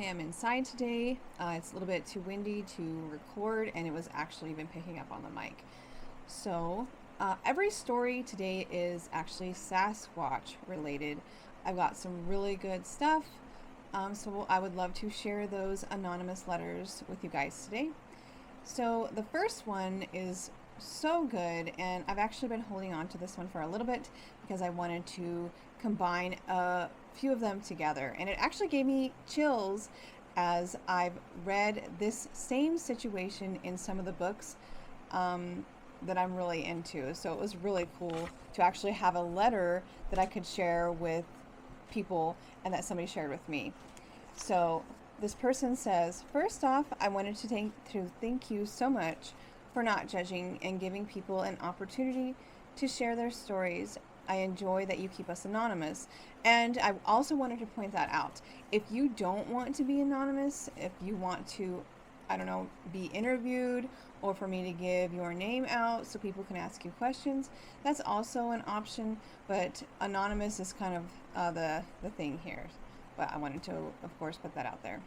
am inside today. It's a little bit too windy to record, and it was actually even picking up on the mic. So, every story today is actually Sasquatch related. I've got some really good stuff, so I would love to share those anonymous letters with you guys today. So, the first one is so good, and I've actually been holding on to this one for a little bit because I wanted to combine a few of them together, and it actually gave me chills as I've read this same situation in some of the books that I'm really into. So it was really cool to actually have a letter that I could share with people and that somebody shared with me. So this person says, first off, I wanted to thank you so much for not judging and giving people an opportunity to share their stories. I enjoy that you keep us anonymous. And I also wanted to point that out. If you don't want to be anonymous, if you want to, I don't know, be interviewed or for me to give your name out so people can ask you questions, that's also an option. But anonymous is kind of the thing here. But I wanted to, of course, put that out there.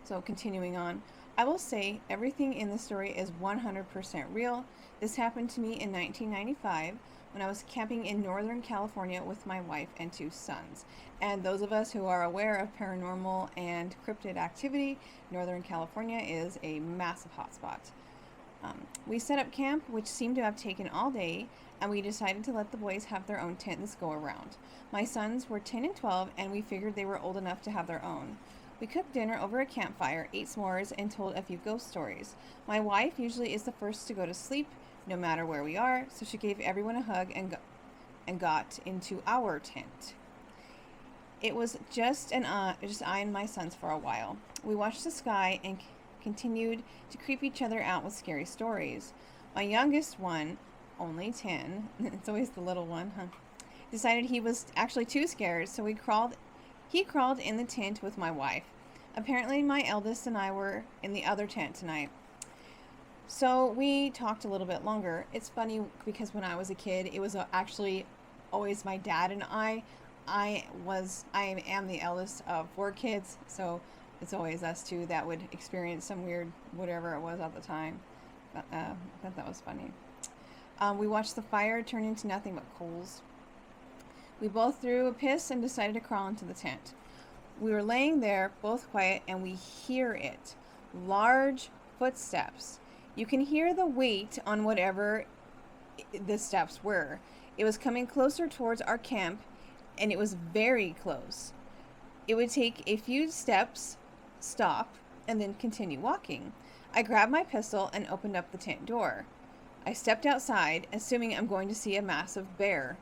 So continuing on, I will say everything in the story is 100% real. This happened to me in 1995 when I was camping in Northern California with my wife and 2 sons. And those of us who are aware of paranormal and cryptid activity, Northern California is a massive hotspot. We set up camp, which seemed to have taken all day, and we decided to let the boys have their own tent this go around. My sons were 10 and 12, and we figured they were old enough to have their own. We cooked dinner over a campfire, ate s'mores, and told a few ghost stories. My wife usually is the first to go to sleep, no matter where we are, so she gave everyone a hug and got into our tent. It was just I and my sons for a while. We watched the sky and continued to creep each other out with scary stories. My youngest one, only 10, it's always the little one, decided he was actually too scared, so he crawled in the tent with my wife. Apparently my eldest and I were in the other tent tonight. So we talked a little bit longer. It's funny because when I was a kid, it was actually always my dad and I. I am the eldest of 4 kids, so it's always us 2 that would experience some weird whatever it was at the time. I thought that was funny. We watched the fire turn into nothing but coals. We both threw a piss and decided to crawl into the tent. We were laying there, both quiet, and we hear it. Large footsteps. You can hear the weight on whatever the steps were. It was coming closer towards our camp, and it was very close. It would take a few steps, stop, and then continue walking. I grabbed my pistol and opened up the tent door. I stepped outside, assuming I'm going to see a massive bear.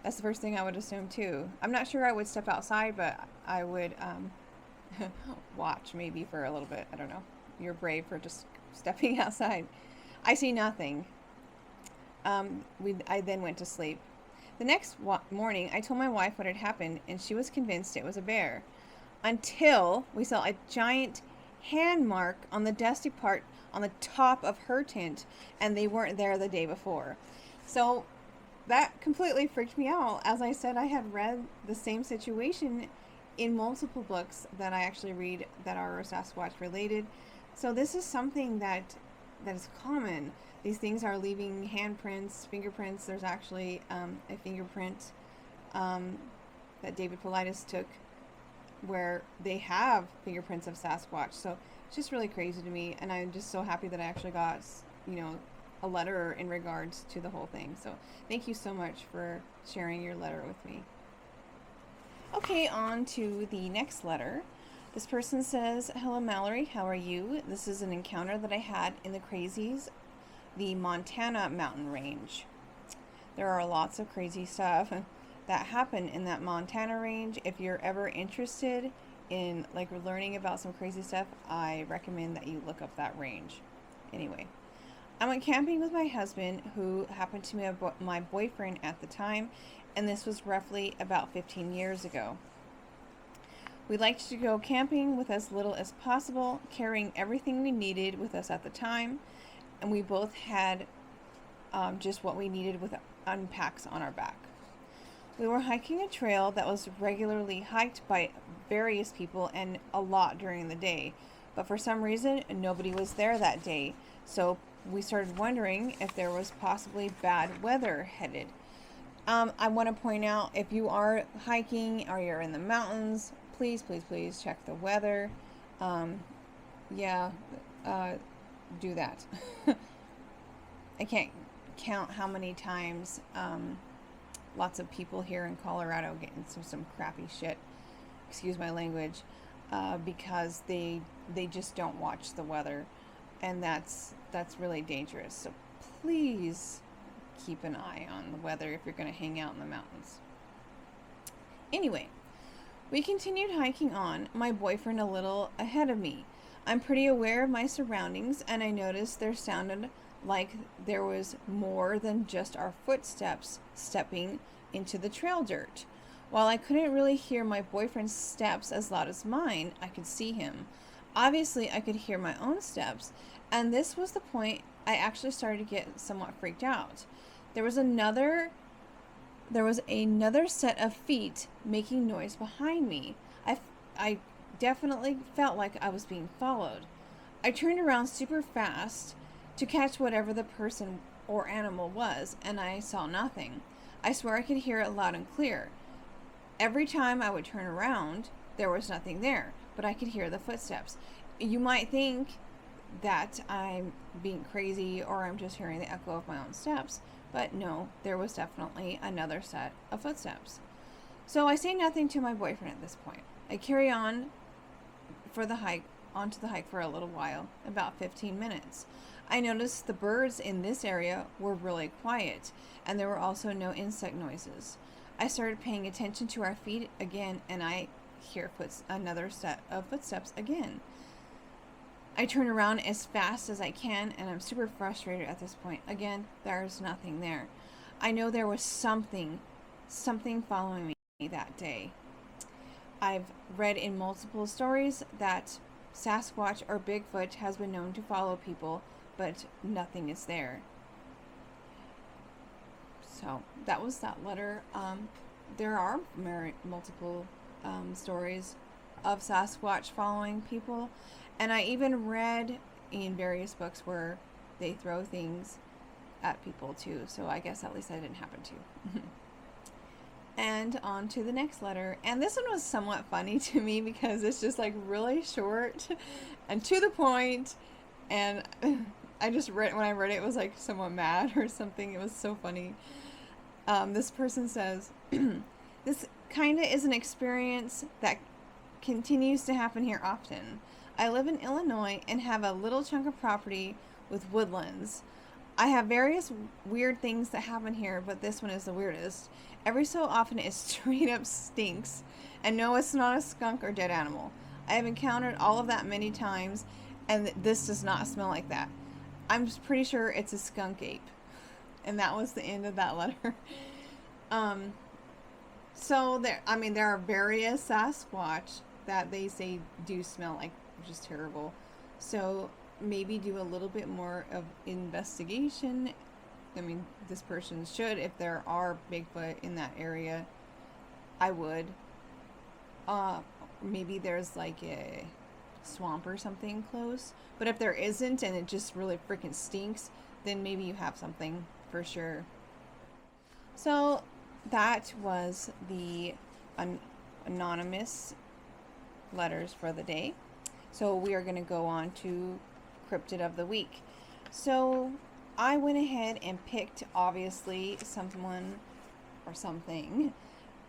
That's the first thing I would assume too. I'm not sure I would step outside, but I would watch maybe for a little bit. I don't know. You're brave for just stepping outside. I see nothing. I then went to sleep. The next morning, I told my wife what had happened, and she was convinced it was a bear. Until we saw a giant hand mark on the dusty part on the top of her tent, and they weren't there the day before. So that completely freaked me out. As I said, I had read the same situation in multiple books that I actually read that are Sasquatch related. So this is something that is common. These things are leaving handprints, fingerprints. There's actually a fingerprint that David Paulides took where they have fingerprints of Sasquatch. So it's just really crazy to me, and I'm just so happy that I actually got, a letter in regards to the whole thing. So thank you so much for sharing your letter with me. Okay, on to the next letter. This person says, hello Mallory, how are you? This is an encounter that I had in the Crazies, the Montana mountain range. There are lots of crazy stuff that happen in that Montana range. If you're ever interested in learning about some crazy stuff, I recommend that you look up that range. Anyway, I went camping with my husband, who happened to be my boyfriend at the time, and this was roughly about 15 years ago. We liked to go camping with as little as possible, carrying everything we needed with us at the time, and we both had just what we needed with unpacks on our back. We were hiking a trail that was regularly hiked by various people and a lot during the day. But for some reason, nobody was there that day. So we started wondering if there was possibly bad weather headed. I want to point out, if you are hiking or you're in the mountains, please, please, please check the weather. Yeah, do that. I can't count how many times lots of people here in Colorado get into some crappy shit, excuse my language, because they just don't watch the weather, and that's really dangerous. So please keep an eye on the weather if you're going to hang out in the mountains. Anyway, we continued hiking on, my boyfriend a little ahead of me. I'm pretty aware of my surroundings, and I noticed there sounded like there was more than just our footsteps stepping into the trail dirt. While I couldn't really hear my boyfriend's steps as loud as mine, I could see him. Obviously, I could hear my own steps, and this was the point I actually started to get somewhat freaked out. There was another set of feet making noise behind me. I definitely felt like I was being followed. I turned around super fast to catch whatever the person or animal was, and I saw nothing. I swear I could hear it loud and clear. Every time I would turn around, there was nothing there, but I could hear the footsteps. You might think that I'm being crazy or I'm just hearing the echo of my own steps, but no, there was definitely another set of footsteps. So I say nothing to my boyfriend at this point. I carry on onto the hike for a little while, about 15 minutes. I noticed the birds in this area were really quiet, and there were also no insect noises. I started paying attention to our feet again, and I hear another set of footsteps again. I turn around as fast as I can, and I'm super frustrated at this point. Again, there's nothing there. I know there was something following me that day. I've read in multiple stories that Sasquatch or Bigfoot has been known to follow people, but nothing is there. So that was that letter. There are multiple stories of Sasquatch following people, and I even read in various books where they throw things at people too, so I guess at least that didn't happen to. And on to the next letter, and this one was somewhat funny to me because it's just like really short and to the point, and I just read, when I read it, it was like somewhat mad or something. It was so funny. This person says, this kind of is an experience that continues to happen here often. I live in Illinois and have a little chunk of property with woodlands. I have various weird things that happen here, but this one is the weirdest. Every so often it straight up stinks. And no, it's not a skunk or dead animal. I have encountered all of that many times, and this does not smell like that. I'm pretty sure it's a skunk ape. And that was the end of that letter. So there are various Sasquatch that they say do smell like just terrible. So maybe do a little bit more of investigation. I mean, this person should, if there are Bigfoot in that area, I would. Maybe there's like a swamp or something close. But if there isn't and it just really freaking stinks, then maybe you have something for sure. So that was the anonymous letters for the day. So we are going to go on to Cryptid of the week. So I went ahead and picked, obviously, someone or something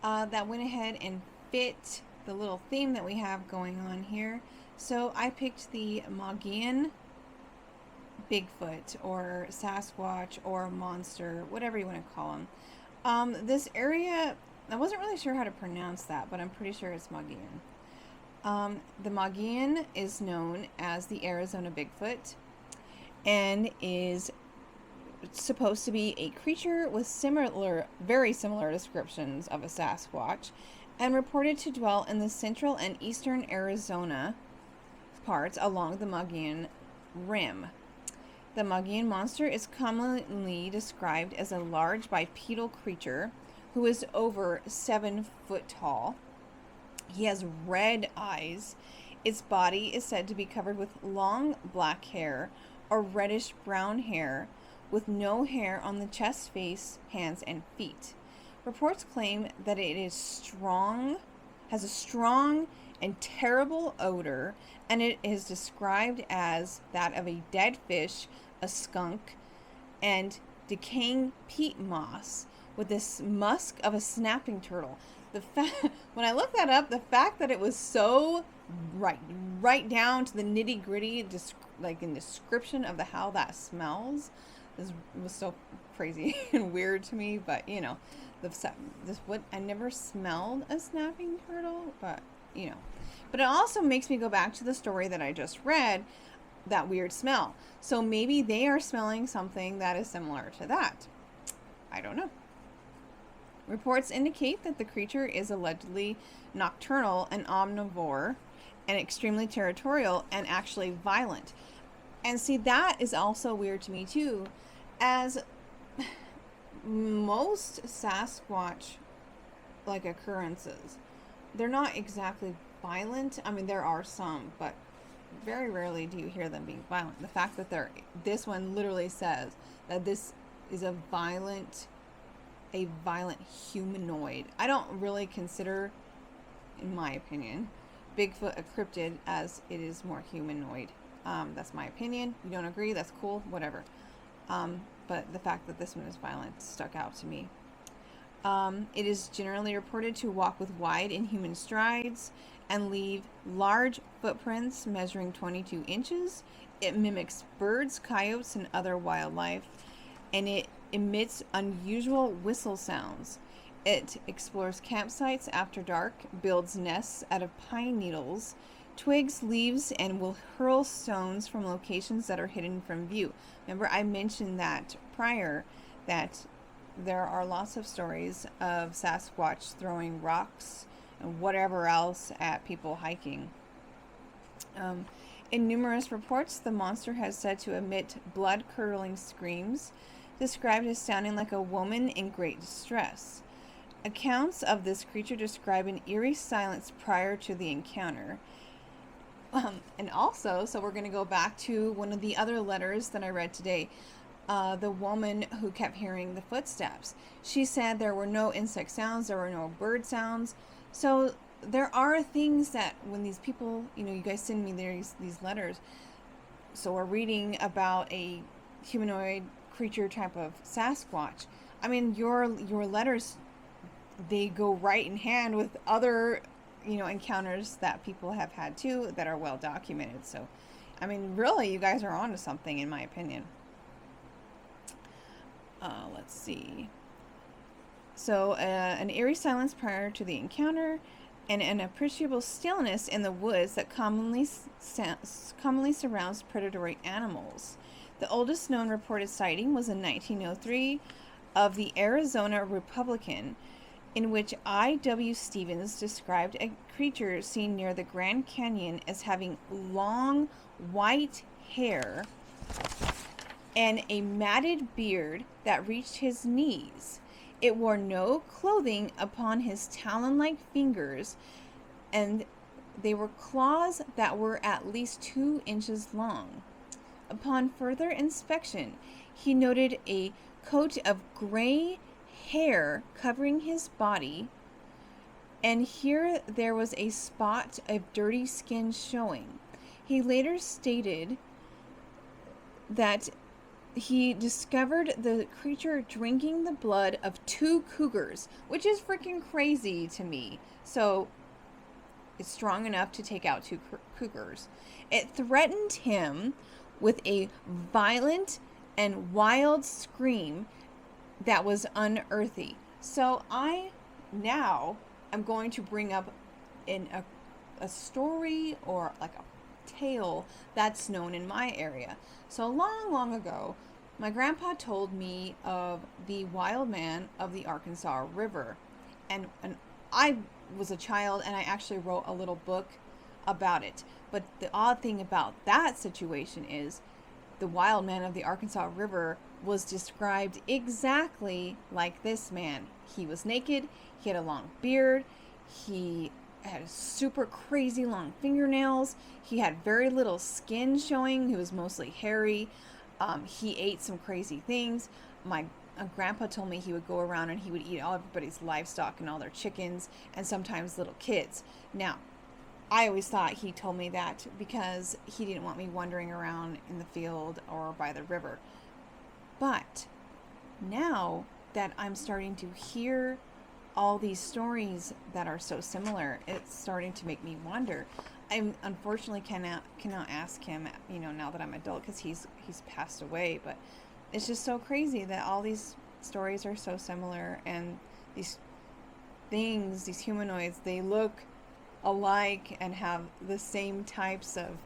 that went ahead and fit the little theme that we have going on here. So I picked the Mogollon Bigfoot or Sasquatch or monster, whatever you want to call them. This area, I wasn't really sure how to pronounce that, but I'm pretty sure it's Mogollon. The Mogollon is known as the Arizona Bigfoot and is supposed to be a creature with very similar descriptions of a Sasquatch, and reported to dwell in the central and eastern Arizona parts along the Mogollon Rim. The Mogollon monster is commonly described as a large bipedal creature who is over 7 foot tall. He has red eyes. Its body is said to be covered with long black hair or reddish brown hair, with no hair on the chest, face, hands, and feet. Reports claim that it is strong, has a strong and terrible odor, and it is described as that of a dead fish, a skunk, and decaying peat moss, with this musk of a snapping turtle. When I looked that up, the fact that it was so right down to the nitty gritty, like in description of how that smells, was so crazy and weird to me. But I never smelled a snapping turtle, but but it also makes me go back to the story that I just read, that weird smell. So maybe they are smelling something that is similar to that. I don't know. Reports indicate that the creature is allegedly nocturnal and omnivore and extremely territorial and actually violent. And see, that is also weird to me too, as most Sasquatch occurrences, they're not exactly violent. I mean, there are some, but very rarely do you hear them being violent. The fact that this one literally says that this is a violent humanoid. I don't really consider, in my opinion, Bigfoot a cryptid, as it is more humanoid. That's my opinion. You don't agree? That's cool. Whatever. But the fact that this one is violent stuck out to me. It is generally reported to walk with wide inhuman strides and leave large footprints measuring 22 inches. It mimics birds, coyotes, and other wildlife, and it emits unusual whistle sounds. It explores campsites after dark, builds nests out of pine needles, twigs, leaves, and will hurl stones from locations that are hidden from view. Remember, I mentioned that prior, that there are lots of stories of Sasquatch throwing rocks and whatever else at people hiking. In numerous reports, the monster has said to emit blood-curdling screams, described as sounding like a woman in great distress. Accounts of this creature describe an eerie silence prior to the encounter. And also, so we're going to go back to one of the other letters that I read today. The woman who kept hearing the footsteps. She said there were no insect sounds, there were no bird sounds. So there are things that when these people, you guys send me these letters. So we're reading about a humanoid creature type of Sasquatch. I mean, your letters, they go right in hand with other encounters that people have had too that are well documented. So I mean, really, you guys are onto something, in my opinion. Let's see. So an eerie silence prior to the encounter, and an appreciable stillness in the woods that commonly surrounds predatory animals. The oldest known reported sighting was in 1903 of the Arizona Republican, in which I.W. Stevens described a creature seen near the Grand Canyon as having long white hair and a matted beard that reached his knees. It wore no clothing upon his talon-like fingers, and they were claws that were at least 2 inches long. Upon further inspection, he noted a coat of gray hair covering his body, and here there was a spot of dirty skin showing. He later stated that he discovered the creature drinking the blood of 2 cougars, which is freaking crazy to me. So it's strong enough to take out 2 cougars. It threatened him with a violent and wild scream that was unearthly. So I now am going to bring up in a story, or like a tale that's known in my area. So long ago, my grandpa told me of the wild man of the Arkansas River, and I was a child, and I actually wrote a little book about it. But the odd thing about that situation is the wild man of the Arkansas River was described exactly like this man. He was naked, he had a long beard, he had super crazy long fingernails. He had very little skin showing. He was mostly hairy. He ate some crazy things. My grandpa told me he would go around and he would eat all everybody's livestock and all their chickens and sometimes little kids. Now, I always thought he told me that because he didn't want me wandering around in the field or by the river. But now that I'm starting to hear all these stories that are so similar, it's starting to make me wonder. I unfortunately cannot ask him, now that I'm an adult, because he's passed away. But it's just so crazy that all these stories are so similar, and these things, these humanoids, they look alike and have the same types of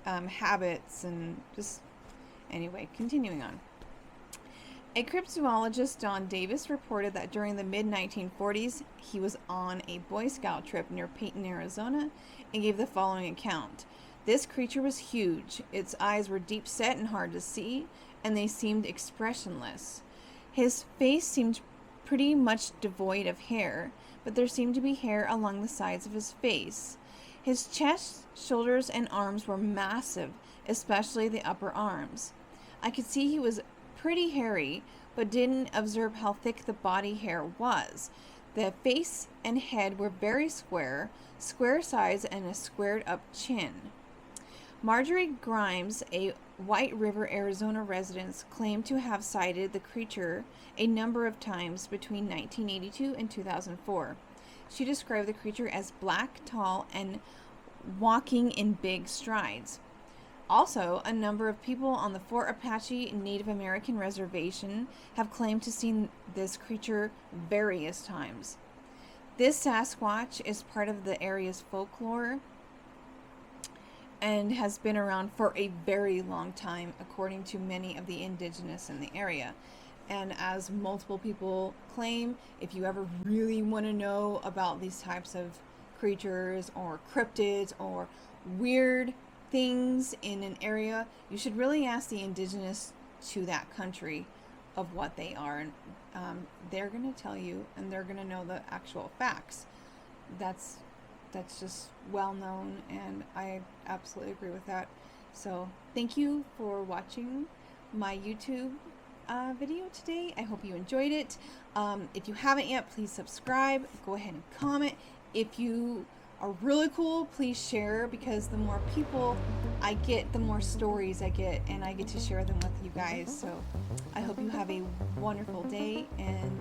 habits, and just anyway, continuing on. A cryptozoologist, Don Davis, reported that during the mid-1940s, he was on a Boy Scout trip near Peyton, Arizona, and gave the following account. This creature was huge. Its eyes were deep set and hard to see, and they seemed expressionless. His face seemed pretty much devoid of hair, but there seemed to be hair along the sides of his face. His chest, shoulders, and arms were massive, especially the upper arms. I could see he was pretty hairy, but didn't observe how thick the body hair was. The face and head were very square size, and a squared up chin. Marjorie Grimes, a White River, Arizona resident, claimed to have sighted the creature a number of times between 1982 and 2004. She described the creature as black, tall, and walking in big strides. Also, a number of people on the Fort Apache Native American Reservation have claimed to see this creature various times. This Sasquatch is part of the area's folklore and has been around for a very long time, according to many of the indigenous in the area. And as multiple people claim, if you ever really want to know about these types of creatures or cryptids or weird things in an area, you should really ask the indigenous to that country of what they are, and they're going to tell you, and they're going to know the actual facts. That's just well known, and I absolutely agree with that. So thank you for watching my YouTube video today. I hope you enjoyed it. If you haven't yet, please subscribe, go ahead and comment. If you are really cool, please share, because the more people I get, the more stories I get, and I get to share them with you guys. So I hope you have a wonderful day, and